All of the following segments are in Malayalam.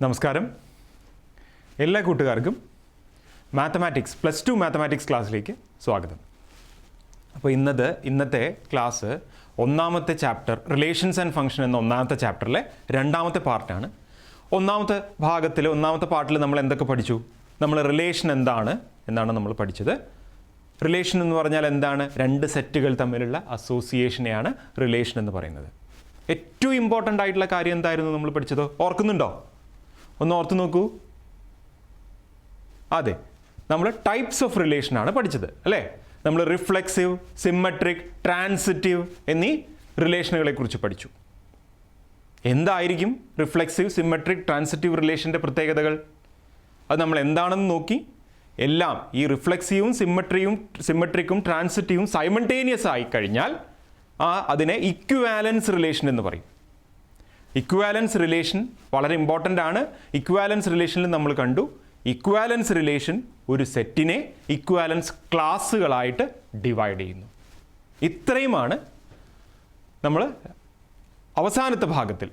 നമസ്കാരം. എല്ലാ കൂട്ടുകാർക്കും മാത്തമാറ്റിക്സ് +2 മാത്തമാറ്റിക്സ് ക്ലാസ്സിലേക്ക് സ്വാഗതം. അപ്പോൾ ഇന്നത്തെ ക്ലാസ് ഒന്നാമത്തെ ചാപ്റ്റർ റിലേഷൻസ് ആൻഡ് ഫംഗ്ഷൻ എന്ന ഒന്നാമത്തെ ചാപ്റ്ററിലെ രണ്ടാമത്തെ പാർട്ടാണ്. ഒന്നാമത്തെ പാർട്ടിൽ നമ്മൾ എന്തൊക്കെ പഠിച്ചു? നമ്മൾ റിലേഷൻ എന്താണ് എന്നാണ് നമ്മൾ പഠിച്ചത്. റിലേഷൻ എന്ന് പറഞ്ഞാൽ എന്താണ്? രണ്ട് സെറ്റുകൾ തമ്മിലുള്ള അസോസിയേഷനെയാണ് റിലേഷൻ എന്ന് പറയുന്നത്. ഏറ്റവും ഇമ്പോർട്ടൻ്റ് ആയിട്ടുള്ള കാര്യം എന്തായിരുന്നു നമ്മൾ പഠിച്ചത്? ഓർക്കുന്നുണ്ടോ? ഒന്ന് ഓർത്ത് നോക്കൂ. അതെ, നമ്മൾ ടൈപ്സ് ഓഫ് റിലേഷൻ ആണ് പഠിച്ചത് അല്ലേ? നമ്മൾ റിഫ്ലെക്സീവ്, സിമ്മട്രിക്, ട്രാൻസിറ്റീവ് എന്നീ റിലേഷനുകളെ കുറിച്ച് പഠിച്ചു. എന്തായിരിക്കും റിഫ്ലെക്സീവ്, സിമ്മട്രിക്, ട്രാൻസിറ്റീവ് റിലേഷൻ്റെ പ്രത്യേകതകൾ? അത് നമ്മൾ എന്താണെന്ന് നോക്കി. എല്ലാം ഈ റിഫ്ലെക്സീവും സിമ്മട്രിക്കും ട്രാൻസിറ്റീവും സൈമൾട്ടേനിയസ് ആയി കഴിഞ്ഞാൽ അതിനെ ഇക്വിവാലൻസ് റിലേഷൻ എന്ന് പറയും. ഇക്വിവാലൻസ് റിലേഷൻ വളരെ ഇമ്പോർട്ടൻ്റ് ആണ്. ഇക്വിവാലൻസ് റിലേഷനിൽ നമ്മൾ കണ്ടു, ഇക്വിവാലൻസ് റിലേഷൻ ഒരു സെറ്റിനെ ഇക്വിവാലൻസ് ക്ലാസ്സുകളായിട്ട് ഡിവൈഡ് ചെയ്യുന്നു. ഇത്രയുമാണ് നമ്മൾ അവസാനത്തെ ഭാഗത്തിൽ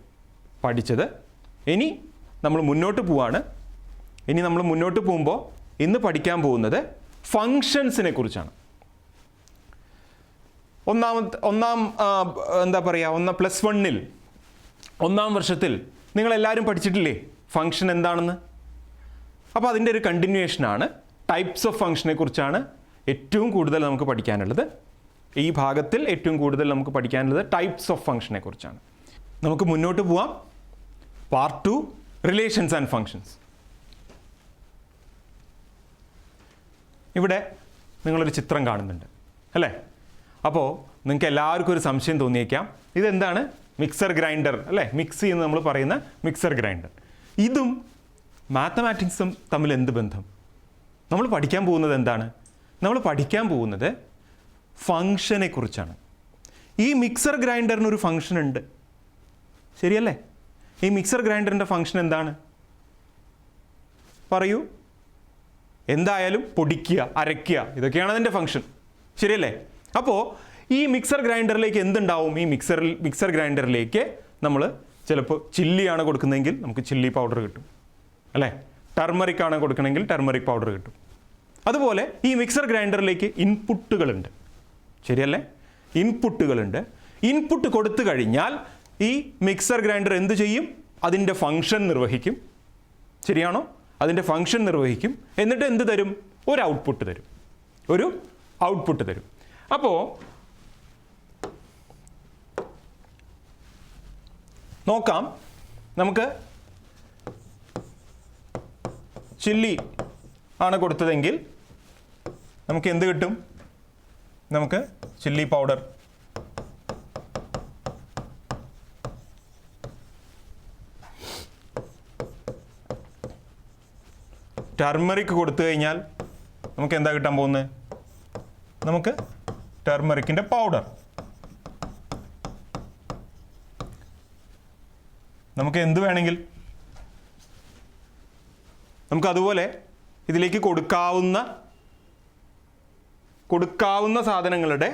പഠിച്ചത്. ഇനി നമ്മൾ മുന്നോട്ട് പോവാണ്. ഇന്ന് പഠിക്കാൻ പോകുന്നത് ഫങ്ഷൻസിനെ കുറിച്ചാണ്. +1 ഒന്നാം വർഷത്തിൽ നിങ്ങളെല്ലാവരും പഠിച്ചിട്ടില്ലേ ഫങ്ഷൻ എന്താണെന്ന്? അപ്പോൾ അതിൻ്റെ ഒരു കണ്ടിന്യൂവേഷനാണ്. ടൈപ്സ് ഓഫ് ഫങ്ഷനെ കുറിച്ചാണ് ഏറ്റവും കൂടുതൽ നമുക്ക് പഠിക്കാനുള്ളത്. ഈ ഭാഗത്തിൽ ഏറ്റവും കൂടുതൽ നമുക്ക് പഠിക്കാനുള്ളത് ടൈപ്സ് ഓഫ് ഫങ്ഷനെ കുറിച്ചാണ്. നമുക്ക് മുന്നോട്ട് പോവാം. Part 2 relations and functions. ഇവിടെ നിങ്ങളൊരു ചിത്രം കാണുന്നുണ്ട് അല്ലേ? അപ്പോൾ നിങ്ങൾക്ക് എല്ലാവർക്കും ഒരു സംശയം തോന്നിയേക്കാം, ഇതെന്താണ്? മിക്സർ ഗ്രൈൻഡർ അല്ലേ? മിക്സി എന്ന് നമ്മൾ പറയുന്ന മിക്സർ ഗ്രൈൻഡർ. ഇതും മാത്തമാറ്റിക്സും തമ്മിൽ എന്ത് ബന്ധം? നമ്മൾ പഠിക്കാൻ പോകുന്നത് എന്താണ്? നമ്മൾ പഠിക്കാൻ പോകുന്നത് ഫങ്ഷനെ കുറിച്ചാണ്. ഈ മിക്സർ ഗ്രൈൻഡറിനൊരു ഫങ്ഷൻ ഉണ്ട്, ശരിയല്ലേ? ഈ മിക്സർ ഗ്രൈൻഡറിൻ്റെ ഫങ്ഷൻ എന്താണ്? പറയൂ. എന്തായാലും പൊടിക്കുക, അരയ്ക്കുക, ഇതൊക്കെയാണ് അതിൻ്റെ ഫങ്ഷൻ, ശരിയല്ലേ? അപ്പോൾ ഈ മിക്സർ ഗ്രൈൻഡറിലേക്ക് എന്തുണ്ടാവും? ഈ മിക്സർ ഗ്രൈൻഡറിലേക്ക് നമ്മൾ ചിലപ്പോൾ ചില്ലിയാണ് കൊടുക്കുന്നതെങ്കിൽ നമുക്ക് ചില്ലി പൗഡർ കിട്ടും അല്ലേ? ടർമറിക് ആണ് കൊടുക്കണമെങ്കിൽ ടർമറിക് പൗഡർ കിട്ടും. അതുപോലെ ഈ മിക്സർ ഗ്രൈൻഡറിലേക്ക് ഇൻപുട്ടുകളുണ്ട്, ശരിയല്ലേ? ഇൻപുട്ട് കൊടുത്തു കഴിഞ്ഞാൽ ഈ മിക്സർ ഗ്രൈൻഡർ എന്ത് ചെയ്യും? അതിൻ്റെ ഫങ്ഷൻ നിർവഹിക്കും, ശരിയാണോ? അതിൻ്റെ ഫങ്ഷൻ നിർവഹിക്കും. എന്നിട്ട് എന്ത് തരും? ഒരു ഔട്ട്പുട്ട് തരും. അപ്പോൾ നോക്കാം. നമുക്ക് ചില്ലി ആണ് കൊടുത്തതെങ്കിൽ നമുക്ക് എന്ത് കിട്ടും? നമുക്ക് ചില്ലി പൗഡർ. ടർമറിക് കൊടുത്തു കഴിഞ്ഞാൽ നമുക്ക് എന്താ കിട്ടാൻ പോകുന്നത്? നമുക്ക് ടർമറിക്കിൻ്റെ പൗഡർ. നമുക്ക് എന്ത് വേണമെങ്കിൽ നമുക്ക് അതുപോലെ ഇതിലേക്ക് കൊടുക്കാവുന്ന സാധനങ്ങളുടെ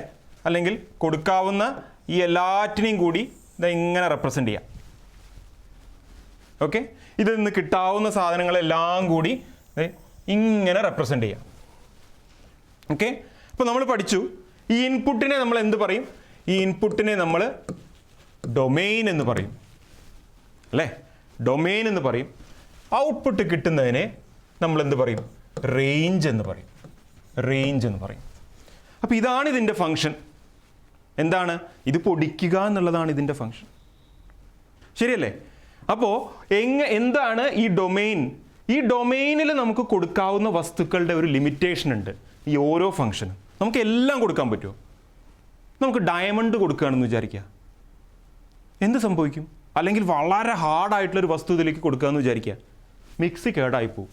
അല്ലെങ്കിൽ കൊടുക്കാവുന്ന ഈ എല്ലാറ്റിനെയും കൂടി ഇങ്ങനെ റെപ്രസെൻ്റ് ചെയ്യാം. ഓക്കെ, ഇതിൽ നിന്ന് കിട്ടാവുന്ന സാധനങ്ങളെല്ലാം കൂടി ഇങ്ങനെ റെപ്രസെൻ്റ് ചെയ്യാം. ഓക്കെ, അപ്പോൾ നമ്മൾ പഠിച്ചു ഈ ഇൻപുട്ടിനെ നമ്മൾ എന്ത് പറയും? ഈ ഇൻപുട്ടിനെ നമ്മൾ ഡൊമെയിൻ എന്ന് പറയും അല്ലേ? ഡൊമെയിൻ എന്ന് പറയും. ഔട്ട്പുട്ട് കിട്ടുന്നതിനെ നമ്മൾ എന്ത് പറയും? റേഞ്ച് എന്ന് പറയും. അപ്പോൾ ഇതാണ് ഇതിൻ്റെ ഫങ്ഷൻ. എന്താണ്? ഇത് പൊടിക്കുക എന്നുള്ളതാണ് ഇതിൻ്റെ ഫങ്ഷൻ, ശരിയല്ലേ? അപ്പോൾ എന്താണ് ഈ ഡൊമെയിൻ? ഈ ഡൊമെയിനിൽ നമുക്ക് കൊടുക്കാവുന്ന വസ്തുക്കളുടെ ഒരു ലിമിറ്റേഷൻ ഉണ്ട്. ഈ ഓരോ ഫങ്ഷനും നമുക്ക് എല്ലാം കൊടുക്കാൻ പറ്റുമോ? നമുക്ക് ഡയമണ്ട് കൊടുക്കുകയാണെന്ന് വിചാരിക്കുക, എന്ത് സംഭവിക്കും? അല്ലെങ്കിൽ വളരെ ഹാർഡായിട്ടുള്ളൊരു വസ്തു ഇതിലേക്ക് കൊടുക്കുകയെന്ന് വിചാരിക്കുക, മിക്സി കേടായി പോവും,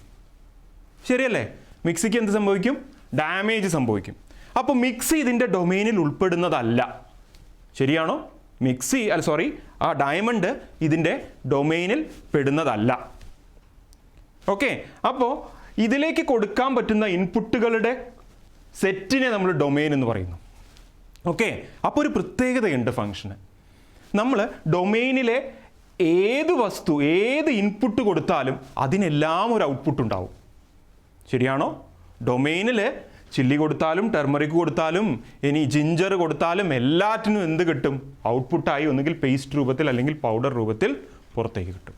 ശരിയല്ലേ? മിക്സിക്ക് എന്ത് സംഭവിക്കും? ഡാമേജ് സംഭവിക്കും. അപ്പോൾ മിക്സി ഇതിൻ്റെ ഡൊമെയിനിൽ ഉൾപ്പെടുന്നതല്ല, ശരിയാണോ? ആ ഡയമണ്ട് ഇതിൻ്റെ ഡൊമെയിനിൽ പെടുന്നതല്ല. ഓക്കെ, അപ്പോൾ ഇതിലേക്ക് കൊടുക്കാൻ പറ്റുന്ന ഇൻപുട്ടുകളുടെ സെറ്റിനെ നമ്മൾ ഡൊമെയിൻ എന്ന് പറയുന്നു. ഓക്കെ, അപ്പോൾ ഒരു പ്രത്യേകതയുണ്ട് ഫങ്ഷന്. നമ്മൾ ഡൊമെയിനിലെ ഏത് വസ്തു, ഏത് ഇൻപുട്ട് കൊടുത്താലും അതിനെല്ലാം ഒരു ഔട്ട്പുട്ട് ഉണ്ടാവും. ശരിയാണോ? ഡൊമെയിനിൽ ചില്ലി കൊടുത്താലും ടെർമറിക് കൊടുത്താലും ഇനി ജിഞ്ചർ കൊടുത്താലും എല്ലാറ്റിനും എന്ത് കിട്ടും? ഔട്ട്പുട്ടായി ഒന്നുകിൽ പേസ്റ്റ് രൂപത്തിൽ അല്ലെങ്കിൽ പൗഡർ രൂപത്തിൽ പുറത്തേക്ക് കിട്ടും.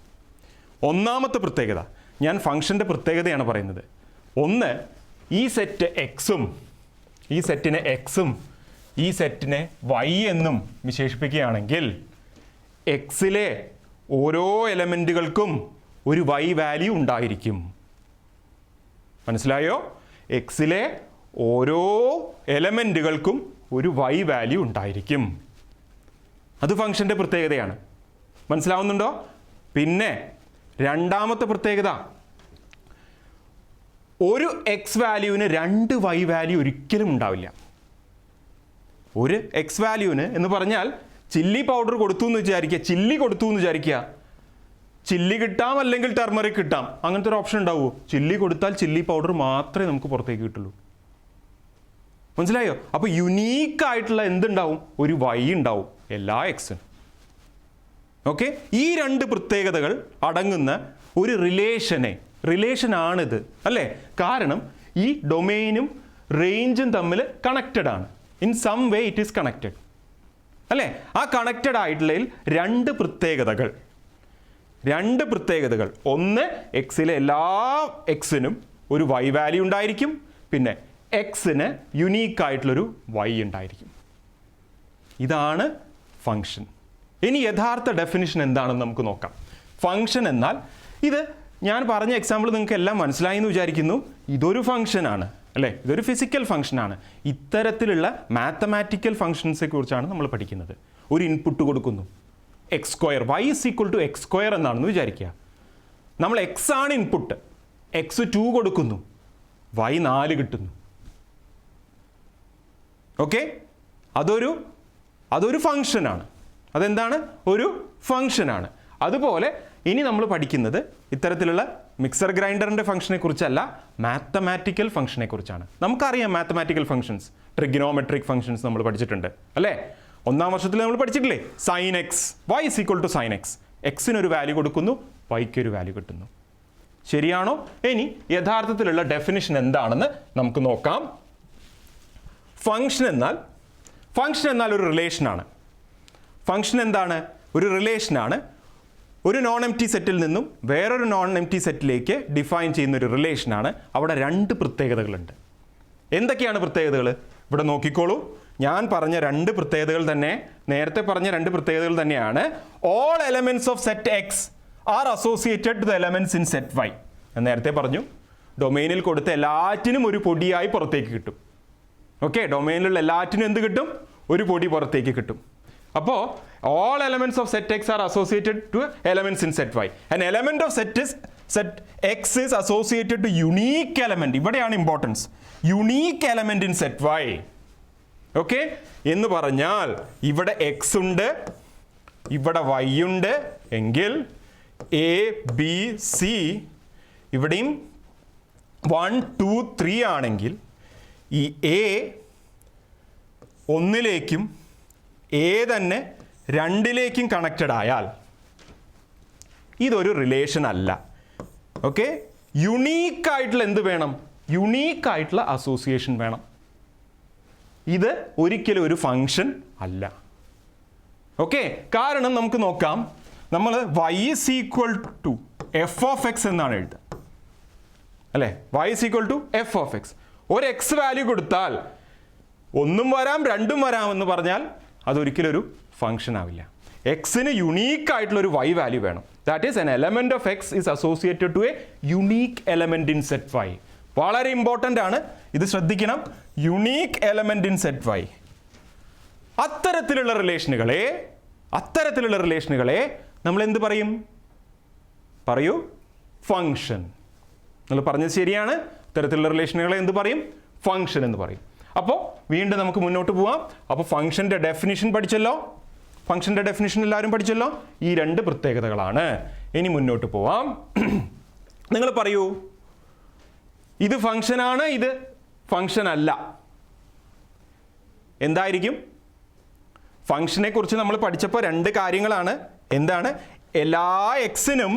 ഒന്നാമത്തെ പ്രത്യേകത, ഞാൻ ഫംഗ്ഷൻ്റെ പ്രത്യേകതയാണ് പറയുന്നത്. ഒന്ന്, ഈ സെറ്റ് എക്സും ഈ സെറ്റിനെ എക്സും ഈ സെറ്റിനെ വൈ എന്നും വിശേഷിപ്പിക്കുകയാണെങ്കിൽ എക്സിലെ ഓരോ എലമെൻറ്റുകൾക്കും ഒരു വൈ വാല്യൂ ഉണ്ടായിരിക്കും. മനസ്സിലായോ? എക്സിലെ ഓരോ എലമെൻറ്റുകൾക്കും ഒരു വൈ വാല്യൂ ഉണ്ടായിരിക്കും. അത് ഫംഗ്ഷൻ്റെ പ്രത്യേകതയാണ്. മനസ്സിലാവുന്നുണ്ടോ? പിന്നെ രണ്ടാമത്തെ പ്രത്യേകത, ഒരു എക്സ് വാല്യൂവിന് രണ്ട് വൈ വാല്യൂ ഒരിക്കലും ഉണ്ടാവില്ല. ഒരു എക്സ് വാല്യൂവിന് എന്ന് പറഞ്ഞാൽ ചില്ലി പൗഡർ കൊടുത്തു എന്ന് വിചാരിക്കുക, ചില്ലി കൊടുത്തു എന്ന് വിചാരിക്കുക, ചില്ലി കിട്ടാം അല്ലെങ്കിൽ ടെർമറിക് കിട്ടാം, അങ്ങനത്തെ ഒരു ഓപ്ഷൻ ഉണ്ടാവുമോ? ചില്ലി കൊടുത്താൽ ചില്ലി പൗഡർ മാത്രമേ നമുക്ക് പുറത്തേക്ക് കിട്ടുള്ളൂ. മനസ്സിലായോ? അപ്പോൾ യുണീക്കായിട്ടുള്ള എന്തുണ്ടാവും? ഒരു വൈ ഉണ്ടാവും എല്ലാ എക്സിനും. ഓക്കെ, ഈ രണ്ട് പ്രത്യേകതകൾ അടങ്ങുന്ന ഒരു റിലേഷനാണിത് അല്ലേ? കാരണം ഈ ഡൊമെയിനും റേഞ്ചും തമ്മിൽ കണക്റ്റഡ് ആണ്. In some way it is connected അല്ലേ? ആ കണക്റ്റഡ് ആയിട്ടുള്ളതിൽ രണ്ട് പ്രത്യേകതകൾ, ഒന്ന് എക്സിലെ എല്ലാ എക്സിനും ഒരു വൈ വാല്യൂ ഉണ്ടായിരിക്കും, പിന്നെ എക്സിന് യുണീക്കായിട്ടുള്ളൊരു വൈ ഉണ്ടായിരിക്കും. ഇതാണ് ഫംഗ്ഷൻ. ഇനി യഥാർത്ഥ ഡെഫിനിഷൻ എന്താണെന്ന് നമുക്ക് നോക്കാം. ഫംഗ്ഷൻ എന്നാൽ, ഇത് ഞാൻ പറഞ്ഞ എക്സാമ്പിൾ നിങ്ങൾക്ക് എല്ലാം മനസ്സിലായി എന്ന് വിചാരിക്കുന്നു. ഇതൊരു ഫംഗ്ഷനാണ് അല്ലേ? ഇതൊരു ഫിസിക്കൽ ഫംഗ്ഷനാണ്. ഇത്തരത്തിലുള്ള മാത്തമാറ്റിക്കൽ ഫംഗ്ഷൻസെ കുറിച്ചാണ് നമ്മൾ പഠിക്കുന്നത്. ഒരു ഇൻപുട്ട് കൊടുക്കുന്നു, x square, y is equal to x square എന്നാണെന്ന് വിചാരിക്കുക. നമ്മൾ എക്സ് ആണ് ഇൻപുട്ട്, എക്സ് 2 കൊടുക്കുന്നു, വൈ 4 കിട്ടുന്നു. ഓക്കെ, അതൊരു ഫംഗ്ഷനാണ്. അതെന്താണ്? ഒരു ഫംഗ്ഷനാണ്. അതുപോലെ ഇനി നമ്മൾ പഠിക്കുന്നത് ഇത്തരത്തിലുള്ള മിക്സർ ഗ്രൈൻഡറിൻ്റെ ഫംഗ്ഷനെ കുറിച്ചല്ല, മാത്തമാറ്റിക്കൽ ഫംഗ്ഷനെ കുറിച്ചാണ്. നമുക്കറിയാം മാത്തമാറ്റിക്കൽ ഫംഗ്ഷൻസ്, ട്രിഗ്നോമെട്രിക് ഫംഗ്ഷൻസ് നമ്മൾ പഠിച്ചിട്ടുണ്ട് അല്ലേ? 1ാം വർഷത്തിൽ നമ്മൾ പഠിച്ചിട്ടില്ലേ? Sine x y is equal to sine x. എക്സിനൊരു വാല്യൂ കൊടുക്കുന്നു, വൈക്ക് ഒരു വാല്യൂ കിട്ടുന്നു. ശരിയാണോ? ഇനി യഥാർത്ഥത്തിലുള്ള ഡെഫിനിഷൻ എന്താണെന്ന് നമുക്ക് നോക്കാം. ഫംഗ്ഷൻ എന്നാൽ ഒരു റിലേഷനാണ്. ഫംഗ്ഷൻ എന്താണ്? ഒരു റിലേഷനാണ്. ഒരു നോൺ എംപ്റ്റി സെറ്റിൽ നിന്നും വേറൊരു നോൺ എംപ്റ്റി സെറ്റിലേക്ക് ഡിഫൈൻ ചെയ്യുന്ന ഒരു റിലേഷനാണ്. അവിടെ രണ്ട് പ്രത്യേകതകളുണ്ട്. എന്തൊക്കെയാണ് പ്രത്യേകതകൾ? ഇവിടെ നോക്കിക്കോളൂ. ഞാൻ പറഞ്ഞ രണ്ട് പ്രത്യേകതകൾ തന്നെ, നേരത്തെ പറഞ്ഞ രണ്ട് പ്രത്യേകതകൾ തന്നെയാണ്. All elements of set X are associated to the elements in set Y. ഞാൻ നേരത്തെ പറഞ്ഞു, ഡൊമെയിനിൽ കൊടുത്ത എല്ലാറ്റിനും ഒരു പൊടിയായി പുറത്തേക്ക് കിട്ടും. ഓക്കെ, ഡൊമെയിനിലുള്ള എല്ലാറ്റിനും എന്ത് കിട്ടും? ഒരു പൊടി പുറത്തേക്ക് കിട്ടും. അപ്പോൾ all elements of set x are associated to elements in set y. An element of set x is associated to unique element. ഇവിടെയാണ് importance. Unique element in set y. Okay, എന്ന് പറഞ്ഞാൽ ഇവിടെ x ഉണ്ട്, ഇവിടെ y ഉണ്ട് എങ്കിൽ a b c, ഇവിടെയും 1 2 3 ആണെങ്കിൽ ഈ a ഒന്നിലേക്കും a തന്നെ 2ലേക്കും കണക്റ്റഡ് ആയാൽ ഇതൊരു റിലേഷൻ അല്ല. ഓക്കെ, യുണീക്കായിട്ടുള്ള എന്ത് വേണം? യുണീക്കായിട്ടുള്ള അസോസിയേഷൻ വേണം. ഇത് ഒരിക്കലും ഒരു ഫംഗ്ഷൻ അല്ല. ഓക്കെ, കാരണം നമുക്ക് നോക്കാം, നമ്മൾ y is equal to f of x എന്നാണ് എഴുതുക അല്ലേ? y is equal to f of x. ഒരു x വാല്യൂ കൊടുത്താൽ ഒന്നും വരാം രണ്ടും വരാം എന്ന് പറഞ്ഞാൽ അതൊരിക്കലും ഒരു ഫംഗ്ഷൻ ആവില്ല. എക്സിന് യുണീക്ക് ആയിട്ടുള്ള ഒരു y വാല്യൂ വേണം. That is an element of x is associated to a unique element in set y. വളരെ ഇമ്പോർട്ടൻ്റ് ആണ്, ഇത് ശ്രദ്ധിക്കണം. Unique element in set y. അത്തരത്തിലുള്ള റിലേഷനുകളെ നമ്മൾ എന്ത് പറയും? പറയൂ, ഫംഗ്ഷൻ. നിങ്ങൾ പറഞ്ഞത് ശരിയാണ്. ഇത്തരത്തിലുള്ള റിലേഷനുകളെ എന്ത് പറയും? ഫംഗ്ഷൻ എന്ന് പറയും. അപ്പോൾ വീണ്ടും നമുക്ക് മുന്നോട്ട് പോവാം. അപ്പോൾ ഫംഗ്ഷൻ്റെ ഡെഫിനിഷൻ പഠിച്ചല്ലോ. ഫംഗ്ഷൻ്റെ ഡെഫിനിഷൻ എല്ലാവരും പഠിച്ചല്ലോ. ഈ രണ്ട് പ്രത്യേകതകളാണ്. ഇനി മുന്നോട്ട് പോവാം. നിങ്ങൾ പറയൂ, ഇത് ഫംഗ്ഷനാണ്, ഇത് ഫംഗ്ഷൻ അല്ല. എന്തായിരിക്കും? ഫംഗ്ഷനെ കുറിച്ച് നമ്മൾ പഠിച്ചപ്പോൾ രണ്ട് കാര്യങ്ങളാണ്. എന്താണ്? എല്ലാ എക്സിനും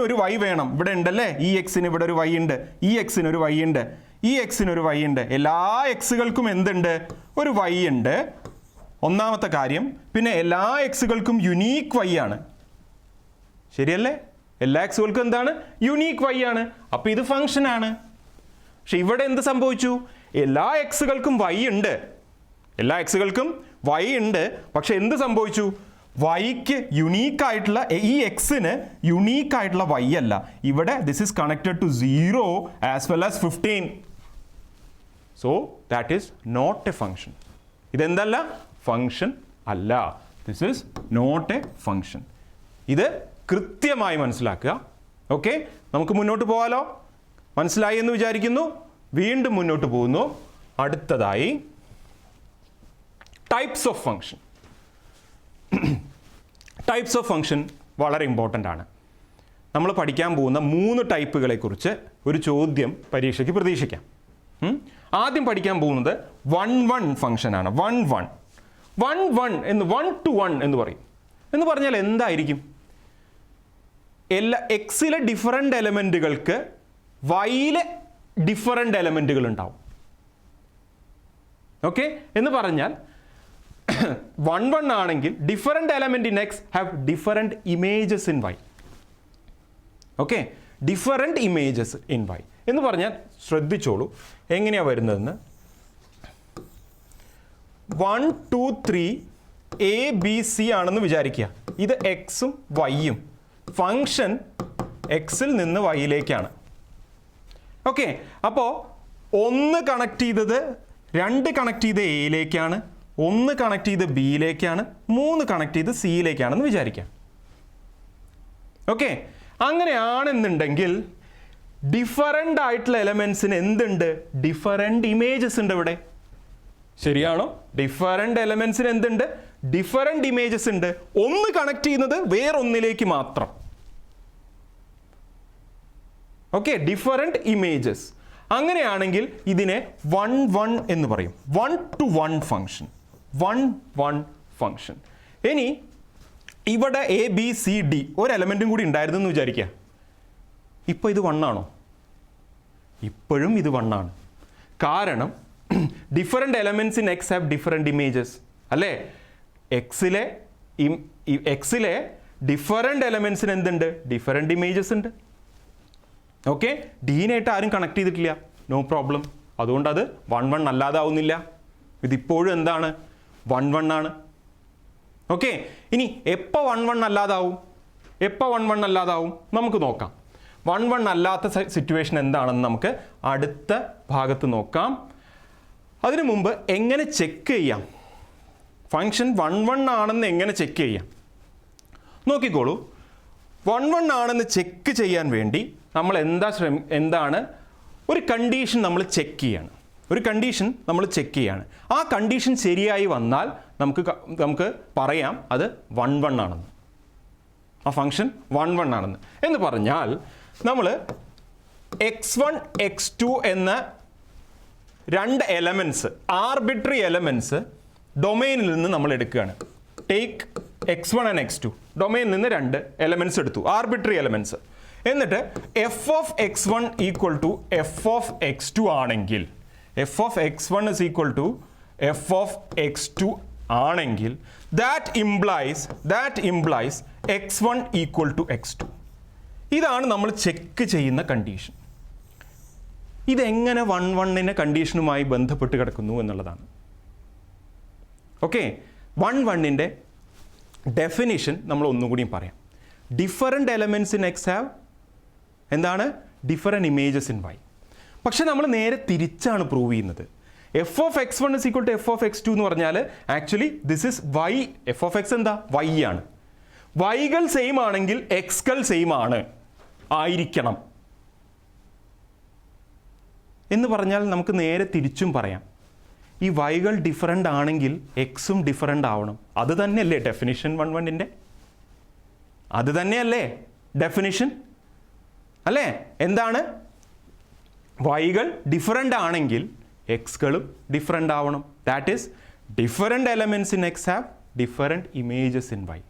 ഒരു വൈ വേണം. ഇവിടെ ഉണ്ടല്ലേ, ഈ എക്സിന് ഇവിടെ ഒരു വൈ ഉണ്ട്, ഈ എക്സിന് ഒരു വൈ ഉണ്ട്, ഈ എക്സിന് ഒരു വൈ ഉണ്ട്. എല്ലാ എക്സുകൾക്കും എന്തുണ്ട്? ഒരു വൈ ഉണ്ട്. ഒന്നാമത്തെ കാര്യം. പിന്നെ എല്ലാ എക്സുകൾക്കും യുണീക്ക് വൈ ആണ്. ശരിയല്ലേ? എല്ലാ എക്സുകൾക്കും എന്താണ്? യുണീക്ക് വൈ ആണ്. അപ്പോൾ ഇത് ഫംഗ്ഷൻ ആണ്. പക്ഷെ ഇവിടെ എന്ത് സംഭവിച്ചു? എല്ലാ എക്സുകൾക്കും വൈ ഉണ്ട്, എല്ലാ എക്സുകൾക്കും വൈ ഉണ്ട്. പക്ഷെ എന്ത് സംഭവിച്ചു? വൈക്ക് യുണീക്കായിട്ടുള്ള, ഈ എക്സിന് യുണീക്കായിട്ടുള്ള വൈ അല്ല. ഇവിടെ this is connected to 0 as well as 15. So that is not a function. ഇതെന്തല്ല? ഫംഗ്ഷൻ അല്ല. This is not a function. ഇത് കൃത്യമായി മനസ്സിലാക്കുക. ഓക്കെ, നമുക്ക് മുന്നോട്ട് പോകാലോ? മനസ്സിലായി എന്ന് വിചാരിക്കുന്നു. വീണ്ടും മുന്നോട്ട് പോകുന്നു. അടുത്തതായി types of function. Types of function വളരെ ഇമ്പോർട്ടൻ്റ് ആണ്. നമ്മൾ പഠിക്കാൻ പോകുന്ന 3 ടൈപ്പുകളെ കുറിച്ച് ഒരു ചോദ്യം പരീക്ഷയ്ക്ക് പ്രതീക്ഷിക്കാം. ആദ്യം പഠിക്കാൻ പോകുന്നത് 1-1 ഫംഗ്ഷനാണ്. 1 എന്ന് 1 to 1 എന്ന് പറയും. എന്ന് പറഞ്ഞാൽ എന്തായിരിക്കും? എല്ലാ എക്സിലെ ഡിഫറെൻ്റ് എലമെൻറ്റുകൾക്ക് വൈയിലെ ഡിഫറെൻ്റ് എലമെൻറ്റുകൾ ഉണ്ടാവും. ഓക്കെ, എന്ന് പറഞ്ഞാൽ 1-1 ആണെങ്കിൽ different element in X have different images in Y. Okay, different images in Y എന്ന് പറഞ്ഞാൽ ശ്രദ്ധിച്ചോളൂ എങ്ങനെയാണ് വരുന്നതെന്ന്. 1, 2, 3 A, B, C ആണെന്ന് വിചാരിക്കുക. ഇത് എക്സും വൈയും. ഫംഗ്ഷൻ എക്സിൽ നിന്ന് വൈയിലേക്കാണ്. ഓക്കെ, അപ്പോൾ 1 കണക്ട് ചെയ്തത് 2 കണക്ട് ചെയ്ത് എയിലേക്കാണ്, 1 കണക്ട് ചെയ്ത് ബിയിലേക്കാണ്, 3 കണക്ട് ചെയ്ത് സിയിലേക്കാണെന്ന് വിചാരിക്കാം. ഓക്കെ, അങ്ങനെയാണെന്നുണ്ടെങ്കിൽ ഡിഫറൻ്റ് ആയിട്ടുള്ള എലമെൻസിന് എന്തുണ്ട്? ഡിഫറെൻ്റ് ഇമേജസ് ഉണ്ട് ഇവിടെ. ശരിയാണോ? ഡിഫറെൻ്റ് എലമെൻസിന് എന്തുണ്ട്? ഡിഫറെൻ്റ് ഇമേജസ് ഉണ്ട്. 1 കണക്ട് ചെയ്യുന്നത് വേറൊന്നിലേക്ക് മാത്രം. Okay, different images. അങ്ങനെയാണെങ്കിൽ ഇതിനെ 1-1 എന്ന് പറയും. 1 to 1 ഫംഗ്ഷൻ. 1-1 ഫംഗ്ഷൻ. ഇനി ഇവിടെ എ ബി സി ഡി ഒരു എലമെൻറ്റും കൂടി ഉണ്ടായിരുന്നു എന്ന് വിചാരിക്കുക. ഇപ്പോൾ ഇത് 1 ആണോ? ഇപ്പോഴും ഇത് 1 ആണ്. കാരണം different elements in X have different images അല്ലേ? എക്സിലെ ഡിഫറെൻ്റ് എലമെൻറ്റ്സിന് എന്തുണ്ട്? ഡിഫറെൻ്റ് ഇമേജസ് ഉണ്ട്. ഓക്കെ, ഡീനായിട്ട് ആരും കണക്ട് ചെയ്തിട്ടില്ല, നോ പ്രോബ്ലം. അതുകൊണ്ട് അത് 1-1 അല്ലാതാവുന്നില്ല. ഇതിപ്പോഴും എന്താണ്? 1-1 ആണ്. ഓക്കെ, ഇനി എപ്പോൾ 1-1 അല്ലാതാവും? എപ്പോൾ 1-1 അല്ലാതാവും നമുക്ക് നോക്കാം. 1-1 അല്ലാത്ത സിറ്റുവേഷൻ എന്താണെന്ന് നമുക്ക് അടുത്ത ഭാഗത്ത് നോക്കാം. അതിനു മുമ്പ് എങ്ങനെ ചെക്ക് ചെയ്യാം ഫംഗ്ഷൻ 1-1 ആണെന്ന് എങ്ങനെ ചെക്ക് ചെയ്യാം നോക്കിക്കോളൂ. 1-1 ആണെന്ന് ചെക്ക് ചെയ്യാൻ വേണ്ടി നമ്മൾ എന്താണ് ഒരു കണ്ടീഷൻ നമ്മൾ ചെക്ക് ചെയ്യാണ്. ഒരു കണ്ടീഷൻ നമ്മൾ ചെക്ക് ചെയ്യാണ്. ആ കണ്ടീഷൻ ശരിയായി വന്നാൽ നമുക്ക് പറയാം അത് 1-1 ആണെന്ന്. ആ ഫംഗ്ഷൻ 1-1 ആണെന്ന്. എന്ന് പറഞ്ഞാൽ നമ്മൾ x1 x2 എന്ന 2 എലമെൻറ്റ്സ്, ആർബിട്രറി എലമെൻറ്റ്സ് ഡൊമൈനിൽ നിന്ന് നമ്മൾ എടുക്കുകയാണ്. ടേക്ക് x1 ആൻഡ് x2 ഡൊമൈനിൽ നിന്ന് 2 എലമെൻറ്റ്സ് എടുത്തു, ആർബിട്രറി എലമെൻറ്റ്സ്. എന്നിട്ട് f of x1 equal to f of x2 ആണെങ്കിൽ, f of x1 is equal to f of x2 ആണെങ്കിൽ that implies x1 equal to x2. ഇതാണ് നമ്മൾ ചെക്ക് ചെയ്യുന്ന കണ്ടീഷൻ. ഇതെങ്ങനെ 1-1 കണ്ടീഷനുമായി ബന്ധപ്പെട്ട് കിടക്കുന്നു എന്നുള്ളതാണ്. ഓക്കെ, 1-1 ഡെഫിനിഷൻ നമ്മൾ ഒന്നുകൂടിയും പറയാം. Different elements in X have എന്താണ്? Different images in y. പക്ഷെ നമ്മൾ നേരെ തിരിച്ചാണ് പ്രൂവ് ചെയ്യുന്നത്. F of x1 is equal to f of x2 എന്ന് പറഞ്ഞാൽ actually this is y. F of x എന്താ? വൈ ആണ്. വൈകൾ സെയിം ആണെങ്കിൽ എക്സ്കൾ സെയിം ആയിരിക്കണം എന്ന് പറഞ്ഞാൽ നമുക്ക് നേരെ തിരിച്ചും പറയാം. ഈ വൈകൾ ഡിഫറൻ്റ് ആണെങ്കിൽ എക്സും ഡിഫറൻ്റ് ആവണം. അത് തന്നെയല്ലേ ഡെഫിനിഷൻ 1-1 അത് തന്നെയല്ലേ ഡെഫിനിഷൻ അല്ലേ? എന്താണ്? വൈകൾ ഡിഫറൻ്റ് ആണെങ്കിൽ എക്സ്കളും ഡിഫറൻ്റ് ആവണം. That is different elements in X have different images in Y.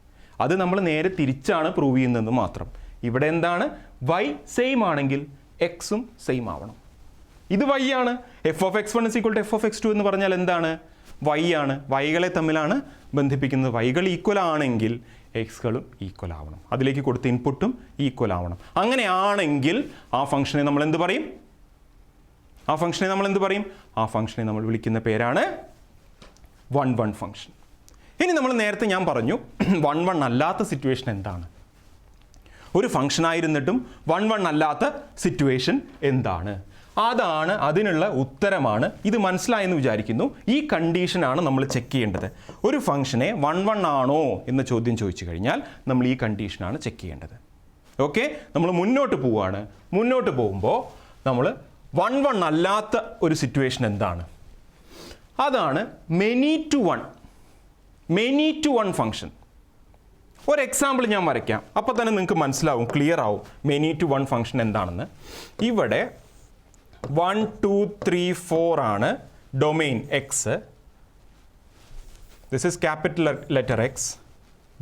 അത് നമ്മൾ നേരെ തിരിച്ചാണ് പ്രൂവ് ചെയ്യുന്നതെന്ന് മാത്രം. ഇവിടെ എന്താണ്, y സെയിം ആണെങ്കിൽ എക്സും സെയിം ആവണം. ഇത് y ആണ്. f(x1) = f(x2) എന്ന് പറഞ്ഞാൽ എന്താണ്, y ആണ്. വൈകളെ തമ്മിലാണ് ബന്ധിപ്പിക്കുന്നത്. വൈകൾ ഈക്വൽ ആണെങ്കിൽ എക്സുകളും ഈക്വൽ ആവണം. അതിലേക്ക് കൊടുത്ത ഇൻപുട്ടും ഈക്വൽ ആവണം. അങ്ങനെയാണെങ്കിൽ ആ ഫംഗ്ഷനെ നമ്മൾ എന്ത് പറയും? ആ ഫംഗ്ഷനെ നമ്മൾ വിളിക്കുന്ന പേരാണ് 1 1 ഫംഗ്ഷൻ. ഇനി നമ്മൾ നേരത്തെ ഞാൻ പറഞ്ഞു 1 1 അല്ലാത്ത സിറ്റുവേഷൻ എന്താണ്? ഒരു ഫംഗ്ഷൻ ആയിരുന്നിട്ടും 1 1 അല്ലാത്ത സിറ്റുവേഷൻ എന്താണ്? അതിനുള്ള ഉത്തരമാണ്. ഇത് മനസ്സിലായെന്ന് വിചാരിക്കുന്നു. ഈ കണ്ടീഷനാണ് നമ്മൾ ചെക്ക് ചെയ്യേണ്ടത്. ഒരു ഫംഗ്ഷനെ 1 1 ആണോ എന്ന ചോദ്യം ചോദിച്ചു കഴിഞ്ഞാൽ നമ്മൾ ഈ കണ്ടീഷനാണ് ചെക്ക് ചെയ്യേണ്ടത്. ഓക്കെ, നമ്മൾ മുന്നോട്ട് പോവുകയാണ്. മുന്നോട്ട് പോകുമ്പോൾ നമ്മൾ 1 1 അല്ലാത്ത ഒരു സിറ്റുവേഷൻ എന്താണ്? അതാണ് മെനി ടു വൺ ഫംഗ്ഷൻ. ഒരു എക്സാമ്പിൾ ഞാൻ വരയ്ക്കാം. അപ്പോൾ തന്നെ നിങ്ങൾക്ക് മനസ്സിലാവും, ക്ലിയർ ആവും മെനി ടു വൺ ഫംഗ്ഷൻ എന്താണെന്ന്. ഇവിടെ 1 2 3 4 ആണ് domain X. This is capital letter X.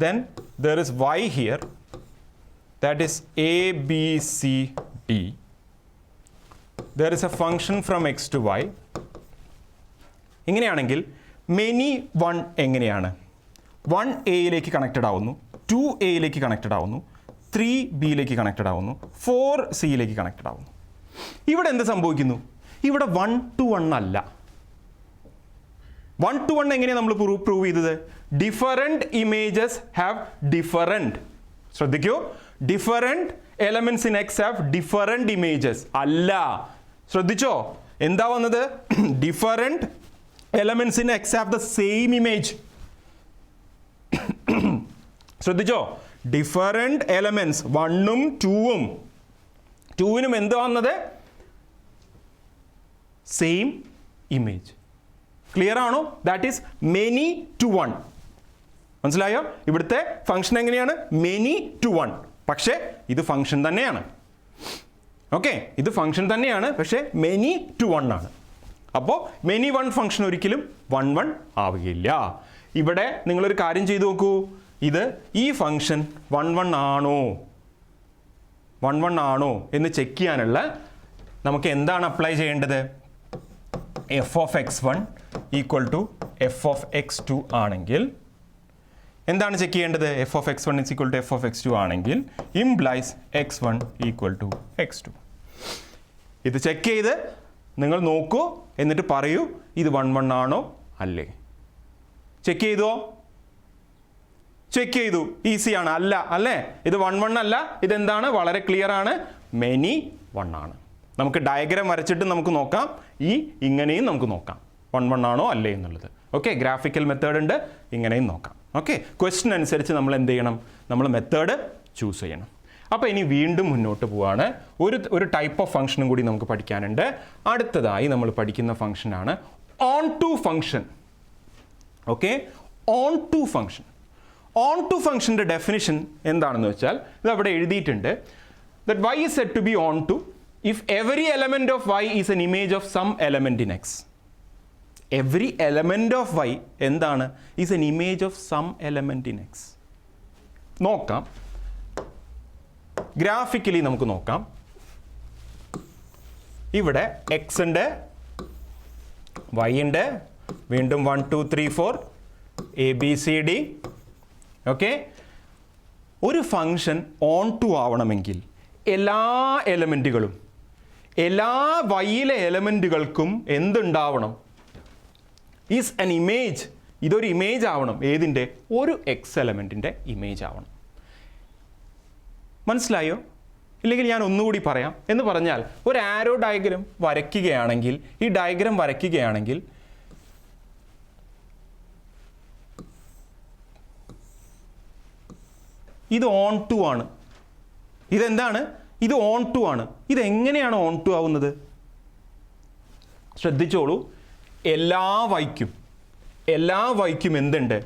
Then there is Y here, that is A B C D. There is a function from X to Y. ഇങ്ങനെയാണെങ്കിൽ മെനി 1 എങ്ങനെയാണ്? 1 എയിലേക്ക് കണക്റ്റഡ് ആവുന്നു, 2 എയിലേക്ക് കണക്റ്റഡ് ആവുന്നു, 3 ബിയിലേക്ക് കണക്റ്റഡ് ആവുന്നു, 4 സിയിലേക്ക് കണക്റ്റഡ് ആവുന്നു. ഇവിടെ എന്ത് സംഭവിക്കുന്നു? ഇവിടെ 1 to 1 അല്ല. 1 to 1 എങ്ങനെയാണ് നമ്മൾ പ്രൂവ് ചെയ്തത്? ഡിഫറൻറ്റ് ഇമേജസ് ഹാവ് ഡിഫറൻറ്റ്, ശ്രദ്ധിക്കൂ, different elements in X have different images അല്ല. ശ്രദ്ധിച്ചോ, എന്താ വന്നത്? Different elements in X have the same image. ശ്രദ്ധിച്ചോ, ഡിഫറൻറ്റ് എലമെന്റ്സ് 1ഉം 2ഉം, 2നും എന്ത് വന്നത്? Same image. ക്ലിയർ ആണോ? That is many to 1. മനസ്സിലായോ? ഇവിടുത്തെ ഫംഗ്ഷൻ എങ്ങനെയാണ്? Many to 1. പക്ഷേ ഇത് ഫംഗ്ഷൻ തന്നെയാണ്. ഓക്കെ, ഇത് ഫംഗ്ഷൻ തന്നെയാണ്, പക്ഷേ മെനി ടു 1 ആണ്. അപ്പോൾ മെനി 1 ഫംഗ്ഷൻ ഒരിക്കലും 1 1 ആവുകയില്ല. ഇവിടെ നിങ്ങളൊരു കാര്യം ചെയ്തു നോക്കൂ. ഈ ഫംഗ്ഷൻ 1 1 ആണോ എന്ന് ചെക്ക് ചെയ്യാനുള്ള നമുക്ക് എന്താണ് അപ്ലൈ ചെയ്യേണ്ടത്? f(x1) = f(x2) ആണെങ്കിൽ എന്താണ് ചെക്ക് ചെയ്യേണ്ടത്? f(x1) = f(x2) ആണെങ്കിൽ implies x1 = x2. ഇത് ചെക്ക് ചെയ്ത് നിങ്ങൾ നോക്കൂ, എന്നിട്ട് പറയൂ ഇത് 1 1 ആണോ അല്ലേ. ചെക്ക് ചെയ്തു, ഈസിയാണ്. അല്ലേ, ഇത് 1 1 അല്ല. ഇതെന്താണ്? വളരെ ക്ലിയർ ആണ്, മെനി 1 ആണ്. നമുക്ക് ഡയഗ്രാം വരച്ചിട്ട് നമുക്ക് നോക്കാം, ഇങ്ങനെയും നമുക്ക് നോക്കാം 1 1 ആണോ അല്ലേ എന്നുള്ളത്. ഓക്കെ, ഗ്രാഫിക്കൽ മെത്തേഡ് ഉണ്ട്, ഇങ്ങനെയും നോക്കാം. ഓക്കെ, ക്വസ്റ്റ്യൻ അനുസരിച്ച് നമ്മൾ എന്ത് ചെയ്യണം? നമ്മൾ മെത്തേഡ് ചൂസ് ചെയ്യണം. അപ്പോൾ ഇനി വീണ്ടും മുന്നോട്ട് പോവാണ്. ഒരു ടൈപ്പ് ഓഫ് ഫംഗ്ഷനും കൂടി നമുക്ക് പഠിക്കാനുണ്ട്. അടുത്തതായി നമ്മൾ പഠിക്കുന്ന ഫംഗ്ഷനാണ് onto function. Okay, onto function. Onto ഫംഗ്ഷൻ്റെ ഡെഫിനിഷൻ എന്താണെന്ന് വെച്ചാൽ ഇത് അവിടെ എഴുതിയിട്ടുണ്ട്. That y is said to be on to if every element of y is an image of some element in x. Every element of y എന്താണ്? is an image of some element in x. നോക്കാം, ഗ്രാഫിക്കലി നമുക്ക് നോക്കാം. ഇവിടെ x ഉണ്ട്, y ഉണ്ട്, വീണ്ടും 1 2 3 4 a b c d. Okay, ഒരു ഫംഗ്ഷൻ ഓൺ ടു ആവണമെങ്കിൽ എല്ലാ എലമെൻറ്റുകളും, എല്ലാ വൈയിലെ എലമെൻറ്റുകൾക്കും എന്തുണ്ടാവണം? Is an image. ഇതൊരു ഇമേജ് ആവണം. ഏതിൻ്റെ? ഒരു എക്സ് എലമെൻറ്റിൻ്റെ ഇമേജ് ആവണം. മനസ്സിലായോ? ഇല്ലെങ്കിൽ ഞാൻ ഒന്നുകൂടി പറയാം. എന്ന് പറഞ്ഞാൽ ഒരു ആരോ ഡയഗ്രം വരയ്ക്കുകയാണെങ്കിൽ, ഈ ഡയഗ്രം വരയ്ക്കുകയാണെങ്കിൽ ഇത് ഓൺ ടു ആണ്. ഇതെന്താണ്? ഇത് ഓൺ ടു ആണ്. ഇതെങ്ങനെയാണ് ഓൺ ടു ആവുന്നത്? ശ്രദ്ധിച്ചോളൂ, എല്ലാ വൈക്കും എന്തുണ്ട്?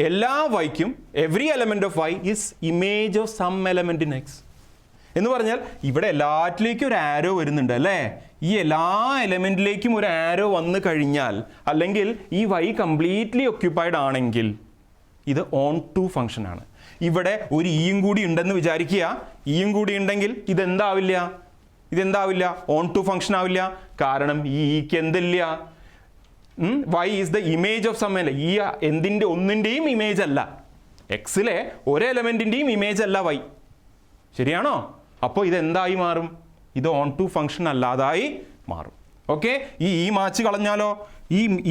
എല്ലാ വൈക്കും every element of y is image of some element in x. എന്ന് പറഞ്ഞാൽ ഇവിടെ എല്ലാറ്റിലേക്കും ഒരു ആരോ വരുന്നുണ്ട് അല്ലേ? ഈ എല്ലാ എലമെന്റിലേക്കും ഒരു ആരോ വന്നു കഴിഞ്ഞാൽ, അല്ലെങ്കിൽ ഈ വൈ കംപ്ലീറ്റ്ലി ഒക്യുപ്പൈഡ് ആണെങ്കിൽ ഇത് ഓൺ ടു ഫംഗ്ഷൻ ആണ്. ഇവിടെ ഒരു ഇയും കൂടി ഉണ്ടെന്ന് വിചാരിക്കുക. ഇയും കൂടി ഉണ്ടെങ്കിൽ ഇതെന്താവില്ല ഓൺ ടു ഫംഗ്ഷൻ ആവില്ല. കാരണം ഈ ഇക്ക് എന്തില്ല, y is the image of some. ഈ എന്തിൻ്റെ ഒന്നിൻ്റെയും ഇമേജ് അല്ല, എക്സിലെ ഒരു എലമെൻറ്റിൻ്റെയും ഇമേജ് അല്ല y. ശരിയാണോ? അപ്പോൾ ഇതെന്തായി മാറും? ഇത് ഓൺ ടു ഫംഗ്ഷൻ അല്ലാതായി മാറും. ഓക്കെ, ഈ മാച്ച് കളഞ്ഞാലോ?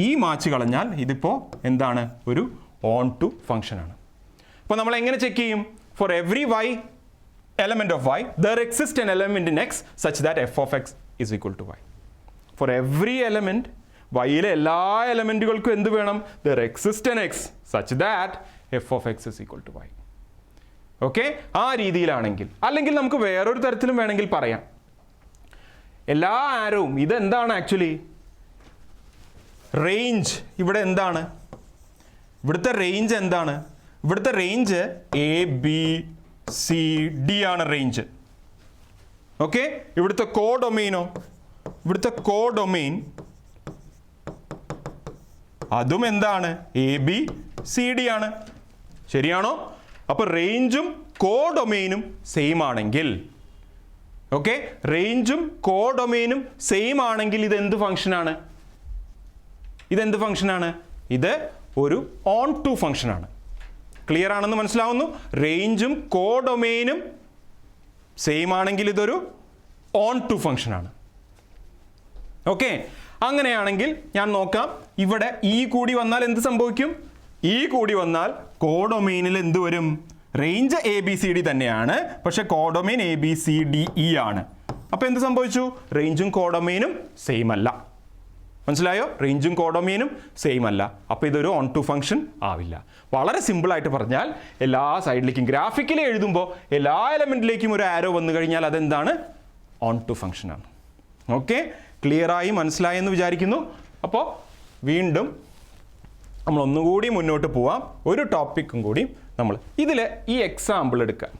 ഈ മാച്ച് കളഞ്ഞാൽ ഇതിപ്പോൾ എന്താണ്? ഒരു ഓൺ ടു ഫംഗ്ഷനാണ്. അപ്പോൾ നമ്മൾ എങ്ങനെ ചെക്ക് ചെയ്യും? For every y element of y there exists an element in x such that f of x is equal to y. For every element yയിലെ എല്ലാ എലമെൻറ്റുകൾക്കും എന്ത് വേണം? there exists an x such that f of x is equal to y. Okay, ആ രീതിയിലാണെങ്കിൽ, അല്ലെങ്കിൽ നമുക്ക് വേറൊരു തരത്തിലും വേണമെങ്കിൽ പറയാം. എല്ലാ ആരോവും ഇതെന്താണ് ആക്ച്വലി റേഞ്ച്. ഇവിടെ എന്താണ് ഇവിടുത്തെ റേഞ്ച്? എന്താണ് ഇവിടുത്തെ റേഞ്ച്? ABCD ആണ് റേഞ്ച്. ഓക്കെ, ഇവിടുത്തെ കോഡൊമെയിനോ? ഇവിടുത്തെ കോഡൊമെയിൻ അതും എന്താണ്? ABCD ആണ്. ശരിയാണോ? അപ്പോൾ റേഞ്ചും കോഡൊമെയിനും സെയിം ആണെങ്കിൽ, ഓക്കെ, റേഞ്ചും കോഡൊമെയിനും സെയിം ആണെങ്കിൽ ഇതെന്ത് ഫംഗ്ഷനാണ്? ഇതെന്ത് ഫംഗ്ഷനാണ്? ഇത് ഒരു ഓൺ ടു ഫംഗ്ഷനാണ്. ക്ലിയർ ആണെന്ന് മനസ്സിലാവുന്നു? റേഞ്ചും കോഡൊമെയിനും സെയിം ആണെങ്കിൽ ഇതൊരു ഓൺ ടു ഫംഗ്ഷനാണ്. ഓക്കെ, അങ്ങനെയാണെങ്കിൽ ഞാൻ നോക്കാം. ഇവിടെ ഈ കൂടി വന്നാൽ എന്ത് സംഭവിക്കും? ഈ കൂടി വന്നാൽ കോഡൊമെയിനിൽ എന്ത് വരും? റേഞ്ച് ABCD തന്നെയാണ്, പക്ഷെ കോഡൊമെയിൻ ABCDE ആണ്. അപ്പോൾ എന്ത് സംഭവിച്ചു? റേഞ്ചും കോഡൊമെയിനും സെയിം അല്ല. മനസ്സിലായോ? റേഞ്ചും കോഡൊമെയിനും സെയിം അല്ല. അപ്പോൾ ഇതൊരു ഓൺ ടു ഫംഗ്ഷൻ ആവില്ല. വളരെ സിമ്പിളായിട്ട് പറഞ്ഞാൽ എല്ലാ സൈഡിലേക്കും ഗ്രാഫിക്കലി എഴുതുമ്പോൾ എല്ലാ എലമെൻറ്റിലേക്കും ഒരു ആരോ വന്നു കഴിഞ്ഞാൽ അതെന്താണ്? ഓൺ ടു ഫംഗ്ഷനാണ്. ഓക്കെ, ക്ലിയറായി മനസ്സിലായെന്ന് വിചാരിക്കുന്നു. അപ്പോൾ വീണ്ടും നമ്മൾ ഒന്നുകൂടി മുന്നോട്ട് പോവാം. ഒരു ടോപ്പിക്കും കൂടി നമ്മൾ ഇതിൽ ഈ എക്സാമ്പിൾ എടുക്കാം.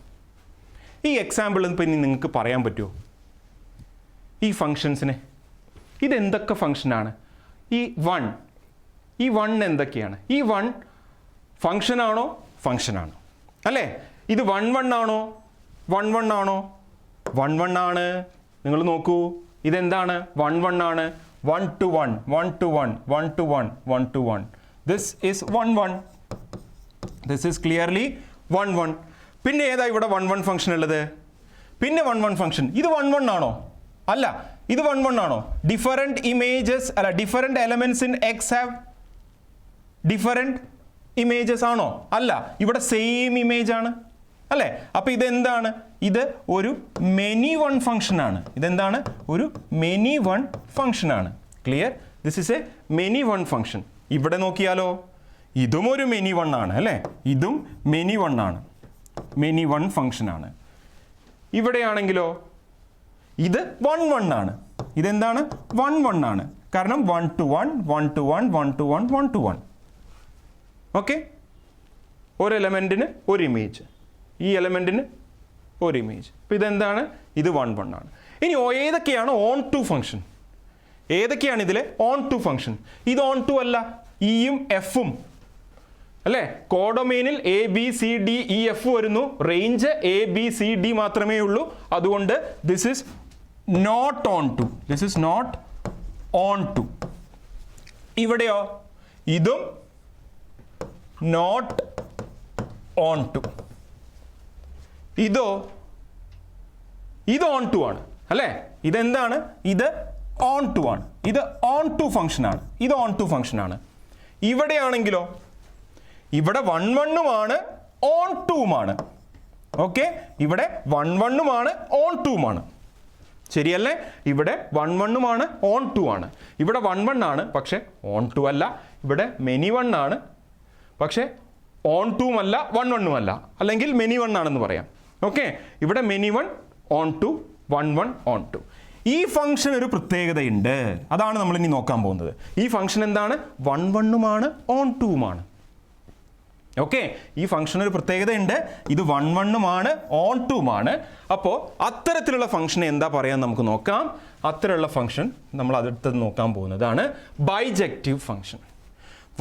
ഈ എക്സാമ്പിൾ പിന്നെ നിങ്ങൾക്ക് പറയാൻ പറ്റുമോ ഈ ഫങ്ഷൻസിനെ? ഇതെന്തൊക്കെ ഫങ്ഷനാണ്? ഈ വൺ എന്തൊക്കെയാണ്? ഈ വൺ ഫങ്ഷനാണോ? ഫങ്ഷനാണ് അല്ലേ? ഇത് 1 ആണോ? 1 ആണോ? 1 ആണ്. നിങ്ങൾ നോക്കൂ, ഇതെന്താണ്? 1 ആണ്. 1 to 1 1 to 1 1 to 1 1 to 1. This is 1 this is clearly 1 പിന്നെ ഏതാ ഇവിടെ 1 ഫംഗ്ഷൻ ഉള്ളത്? പിന്നെ 1 ഫംഗ്ഷൻ. ഇത് 1 ആണോ? അല്ല, ഇത് 1 ആണോ? ഡിഫറെൻറ്റ് ഇമേജസ് അല്ല, different elements in X have different images ആണോ? അല്ല, ഇവിടെ സെയിം ഇമേജ് ആണ് അല്ലേ? അപ്പോൾ ഇതെന്താണ്? ഇത് ഒരു മെനി വൺ ഫംഗ്ഷൻ ആണ്. ഇതെന്താണ്? ഒരു മെനി വൺ ഫംഗ്ഷൻ ആണ്. Clear? This is A many one function. ഇവിടെ നോക്കിയാലോ, ഇതും ഒരു മെനി വൺ ആണ് അല്ലേ? ഇതും മെനി വൺ ആണ്, മെനി വൺ ഫംഗ്ഷൻ ആണ്. ഇവിടെയാണെങ്കിലോ ഇത് 1 ആണ്. ഇതെന്താണ്? 1 ആണ്. കാരണം 1 to 1 1 to 1 1 to 1 1 to 1. Okay, ഒരു എലമെൻറ്റിന് ഒരു ഇമേജ്, ഈ എലമെൻറ്റിന് ഒരു ഇമേജ്. അപ്പോൾ ഇതെന്താണ്? ഇത് 1 ആണ്. ഇനി ഏതൊക്കെയാണ് ഓൺ ടു ഫംഗ്ഷൻ? ഏതൊക്കെയാണ് ഇതിലെ ഓൺ ടു ഫംഗ്ഷൻ? ഇത് ഓൺ ടു അല്ല, ഇയും എഫും അല്ലേ? കോഡൊമെയിനിൽ ABCDEF വരുന്നു, റേഞ്ച് ABCD മാത്രമേ ഉള്ളൂ. അതുകൊണ്ട് this is not onto. This is not onto. ഇവിടെയോ ഇതും നോട്ട് ഓൺ ടു. ഇത് ഓൺ ടു ആണ് അല്ലേ? ഇതെന്താണ്? ഇത് ഓൺ ടു ആണ്. ഇത് ഓൺ ടു ഫംഗ്ഷൻ ആണ്. ഇത് ഓൺ ടു ഫംഗ്ഷൻ ആണ്. ഇവിടെയാണെങ്കിലോ ഇവിടെ 1 ആണ്, ഓൺ ടൂമാണ്. ഓക്കെ, ഇവിടെ 1 ആണ്, ഓൺ ടൂമാണ്. ശരിയല്ലേ? ഇവിടെ 1 ആണ്, ഓൺ ടു ആണ്. ഇവിടെ 1 ആണ്, പക്ഷെ ഓൺ ടു അല്ല. ഇവിടെ മെനി 1 ആണ്, പക്ഷെ ഓൺ ടൂം അല്ല, 1 അല്ല. അല്ലെങ്കിൽ മെനി 1 ആണെന്ന് പറയാം. ഓക്കെ, ഇവിടെ many 1 onto 1 onto. ഈ ഫംഗ്ഷൻ ഒരു പ്രത്യേകതയുണ്ട്, അതാണ് നമ്മൾ ഇനി നോക്കാൻ പോകുന്നത്. ഈ ഫംഗ്ഷൻ എന്താണ്? 1 ഓൺ ടൂമാണ്. ഓക്കെ, ഈ ഫംഗ്ഷൻ ഒരു പ്രത്യേകതയുണ്ട്. ഇത് 1 ഓൺ ടൂമാണ്. അപ്പോൾ അത്തരത്തിലുള്ള ഫംഗ്ഷനെ എന്താ പറയാൻ നമുക്ക് നോക്കാം. അത്തരമുള്ള ഫംഗ്ഷൻ നമ്മൾ അടുത്തത് നോക്കാൻ പോകുന്നതാണ് ബൈജക്റ്റീവ് ഫംഗ്ഷൻ.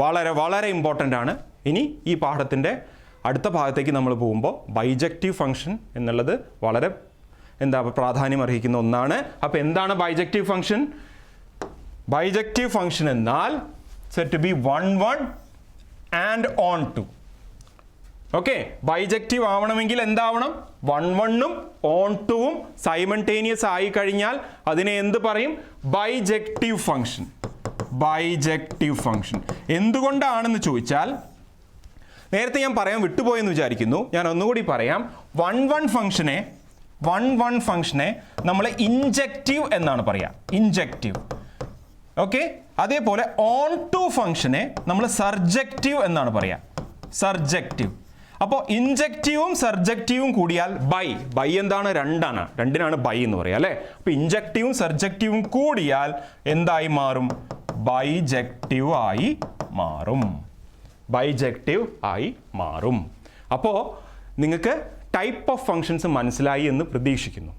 വളരെ വളരെ ഇമ്പോർട്ടൻ്റ് ആണ്. ഇനി ഈ പാഠത്തിൻ്റെ അടുത്ത ഭാഗത്തേക്ക് നമ്മൾ പോകുമ്പോൾ ബൈജക്റ്റീവ് ഫംഗ്ഷൻ എന്നുള്ളത് വളരെ പ്രാധാന്യം അർഹിക്കുന്ന ഒന്നാണ്. അപ്പോൾ എന്താണ് ബൈജക്റ്റീവ് ഫംഗ്ഷൻ? ബൈജക്റ്റീവ് ഫംഗ്ഷൻ എന്നാൽ said to be 1 1 and onto. Okay, bijective ആവണമെങ്കിൽ എന്താവണം? 1 1ഉം ഓൺ ടുവും സൈമൾട്ടേനിയസ് ആയി കഴിഞ്ഞാൽ അതിനെ എന്ത് പറയും? Bijective function. ബൈജക്റ്റീവ് ഫംഗ്ഷൻ എന്തുകൊണ്ടാണെന്ന് ചോദിച്ചാൽ, നേരത്തെ ഞാൻ പറയാൻ വിട്ടുപോയെന്ന് വിചാരിക്കുന്നു, ഞാൻ ഒന്നുകൂടി പറയാം. 1 1 ഫംഗ്ഷനെ നമ്മൾ ഇൻജക്റ്റീവ് എന്നാണ് പറയുക, ഇൻജക്റ്റീവ്. ഓക്കെ, അതേപോലെ ഓൺ ടു ഫംഗ്ഷനെ നമ്മൾ സർജക്റ്റീവ് എന്നാണ് പറയുക, സർജക്റ്റീവ്. അപ്പോൾ ഇൻജക്റ്റീവും സർജക്റ്റീവും കൂടിയാൽ ബൈ എന്താണ്? രണ്ടിനാണ് ബൈ എന്ന് പറയുക അല്ലേ. അപ്പോൾ ഇൻജക്റ്റീവും സർജക്റ്റീവും കൂടിയാൽ എന്തായി മാറും? ബൈജക്റ്റീവ് ആയി മാറും. ബൈജക്റ്റീവ് ആയി മാറും. അപ്പോൾ നിങ്ങൾക്ക് ടൈപ്പ് ഓഫ് ഫങ്ഷൻസ് മനസ്സിലായി എന്ന് പ്രതീക്ഷിക്കുന്നു.